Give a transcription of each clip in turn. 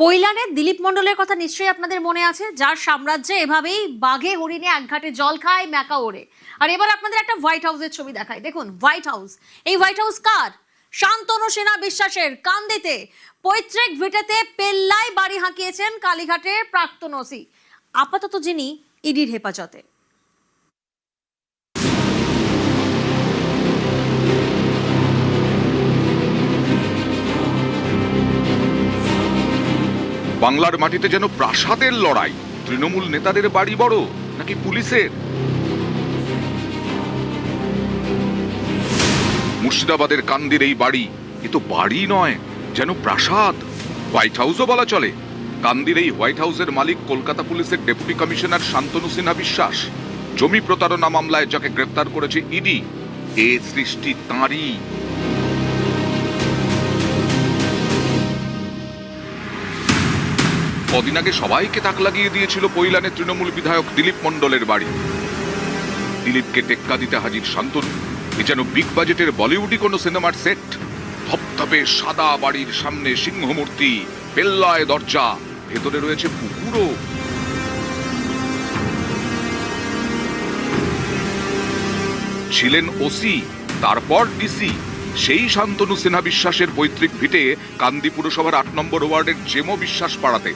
পৈলানের দিলীপ মণ্ডলের কথা নিশ্চয়ই আপনাদের মনে আছে, যার সাম্রাজ্যে এভাবেই বাঘে হরিণে একঘাটে জল খায়, ম্যাকা ওড়ে। আর এবার আপনাদের একটা হোয়াইট হাউসের ছবি দেখায়। দেখুন হোয়াইট হাউস, এই হোয়াইট হাউস কার? শান্তনু সেনা বিশ্বাসের। কান্দিতে পৈতৃক ভিটেতে পেল্লায় বাড়ি হাঁকিয়েছেন কালীঘাটের প্রাক্তন ওসি, আপাতত যিনি ইডির হেফাজতে। বাংলার মাটিতে যেন প্রাসাদের লড়াই। তৃণমূল নেতাদের বাড়ি বড় নাকি পুলিশের? মুর্শিদাবাদের কান্দির এই বাড়ি, এ তো বাড়ি নয়, যেন প্রাসাদ। হোয়াইট হাউসও বলা চলে। কান্দির এই হোয়াইট হাউসের মালিক কলকাতা পুলিশের ডেপুটি কমিশনার শান্তনু সিনহা বিশ্বাস। জমি প্রতারণা মামলায় যাকে গ্রেফতার করেছে ইডি, এ সৃষ্টি তাঁরই। কদিন আগে সবাইকে তাক লাগিয়ে দিয়েছিল পৈলানের তৃণমূল বিধায়ক দিলীপ মণ্ডলের বাড়ি। দিলীপকে টেক্কা দিতে হাজির শান্তনু। এ যেন বিগ বাজেটের বলিউডি কোনো সিনেমার সেট। ধপধপে সাদা বাড়ির সামনে সিংহমূর্তি, পেল্লায় দরজা, ভেতরে রয়েছে পুকুরও। ছিলেন ওসি, তারপর ডিসি। সেই শান্তনু সিনহা বিশ্বাসের পৈতৃক ভিটে কান্দি পুরসভার ৮ নম্বর ওয়ার্ডের জেমো বিশ্বাস পাড়াতে।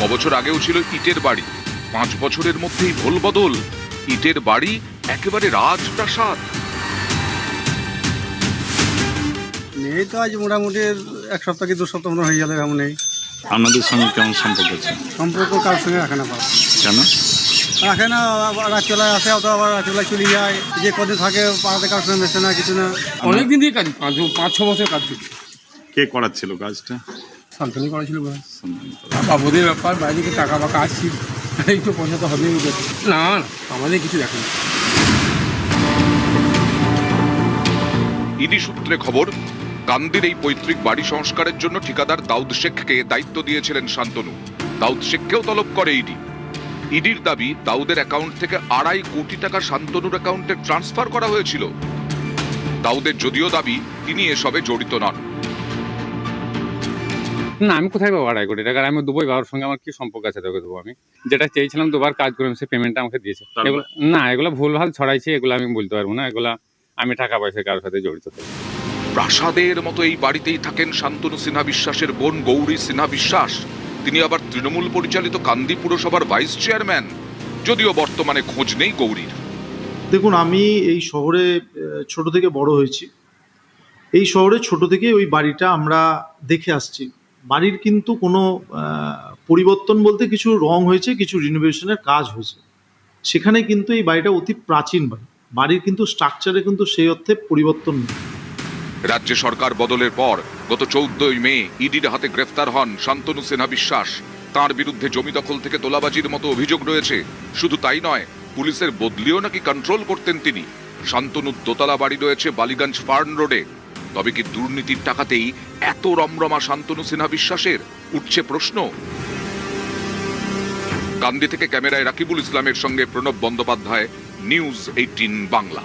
কবছর আগেও ছিল ইটের বাড়ি, 5 বছরের মধ্যেই ভোল বদল। ইটের বাড়ি একেবারে রাজপ্রাসাদ। এই তো আজ মোটামুটি 1 সপ্তাহ কি 2 সপ্তাহ মনে হয়ে গেল। এমন নেই। আপনাদের সঙ্গে কেমন সম্পর্ক আছে? সম্পর্ক কারোর সঙ্গে রাখে না, পাওয়া কেন রাখে না। রাত্রিবেলায় আসে, অত আবার রাত্রিবেলায় চলে যায়। যে কদিন থাকে পাড়াতে কারোর সঙ্গে মেশে না, কিছু না। অনেকদিন দিয়ে কাজ, 5-6 বছর কাজ করছি। কে করাচ্ছিল কাজটা? শান্তনু করেছিল বাবুদের ব্যাপার, বাইরে থেকে টাকা বাকা আসছি, এই তো পয়সা তো হবেই। না না, আমাদের কিছু দেখে না। ইডি সূত্রে খবর, কান্দির এই পৈতৃক বাড়ি সংস্কারের জন্য ঠিকাদার দাউদ শেখকে দায়িত্ব দিয়েছিলেন শান্তনু। দাউদ শেখকেও তলব করে ইডি। ইডির দাবি, দাউদের অ্যাকাউন্ট থেকে 2.5 কোটি টাকা শান্তনুর অ্যাকাউন্টে ট্রান্সফার করা হয়েছিল। দাউদের যদিও দাবি তিনি এসবে জড়িত নন। না, আমি কোথায় পাবো 2.5 কোটি টাকা? আমি দেবোই, বাবার সঙ্গে আমার কি সম্পর্ক আছে তোকে দেবো? আমি যেটা চেয়েছিলাম 2বার কাজ করে সে পেমেন্টটা আমাকে দিয়েছে। এগুলো না, এগুলো ভুলভাল ছড়াইছে, এগুলো আমি বলতে পারবো না। এগুলা আমি টাকা পয়সা কারোর সাথে জড়িত থাকি। প্রাসাদের মতো এই বাড়িতেই থাকেন শান্তনু সিনহা বিশ্বাসের বোন গৌরী সিনহা বিশ্বাস। তিনি আবার তৃণমূল পরিচালিত কান্দি পুরসভার ভাইস চেয়ারম্যান, যদিও বর্তমানে খোঁজ নেই গৌরীর। দেখুন, আমি এই শহরে ছোট থেকে বড় হয়েছি। এই শহরে ছোট থেকে ওই বাড়িটা আমরা দেখে আসছি। বাড়ির কিন্তু কোনো পরিবর্তন বলতে কিছু রং হয়েছে, কিছু রিনোভেশনের কাজ হয়েছে। সেখানে কিন্তু এই বাড়িটা অতি প্রাচীন বাড়ি। বাড়ির কিন্তু স্ট্রাকচারে কিন্তু সেই অর্থে পরিবর্তন নেই। রাজ্য সরকার বদলের পর গত 14ই মে ইডির হাতে গ্রেফতার হন শান্তনু সিনহা বিশ্বাস। তার বিরুদ্ধে জমি দখল থেকে তোলাবাজির মতো অভিযোগ রয়েছে। শুধু তাই নয়, পুলিশের বদলিও নাকি কন্ট্রোল করতেন তিনি। শান্তনুর দোতলা বাড়ি রয়েছে বালিগঞ্জ ফার্ন রোডে। তবে কি দুর্নীতির টাকাতেই এত রমরমা শান্তনু সিনহা বিশ্বাসের? উঠছে প্রশ্ন। কান্দি থেকে ক্যামেরায় রাকিবুল ইসলামের সঙ্গে প্রণব বন্দ্যোপাধ্যায়, নিউজ 18 বাংলা।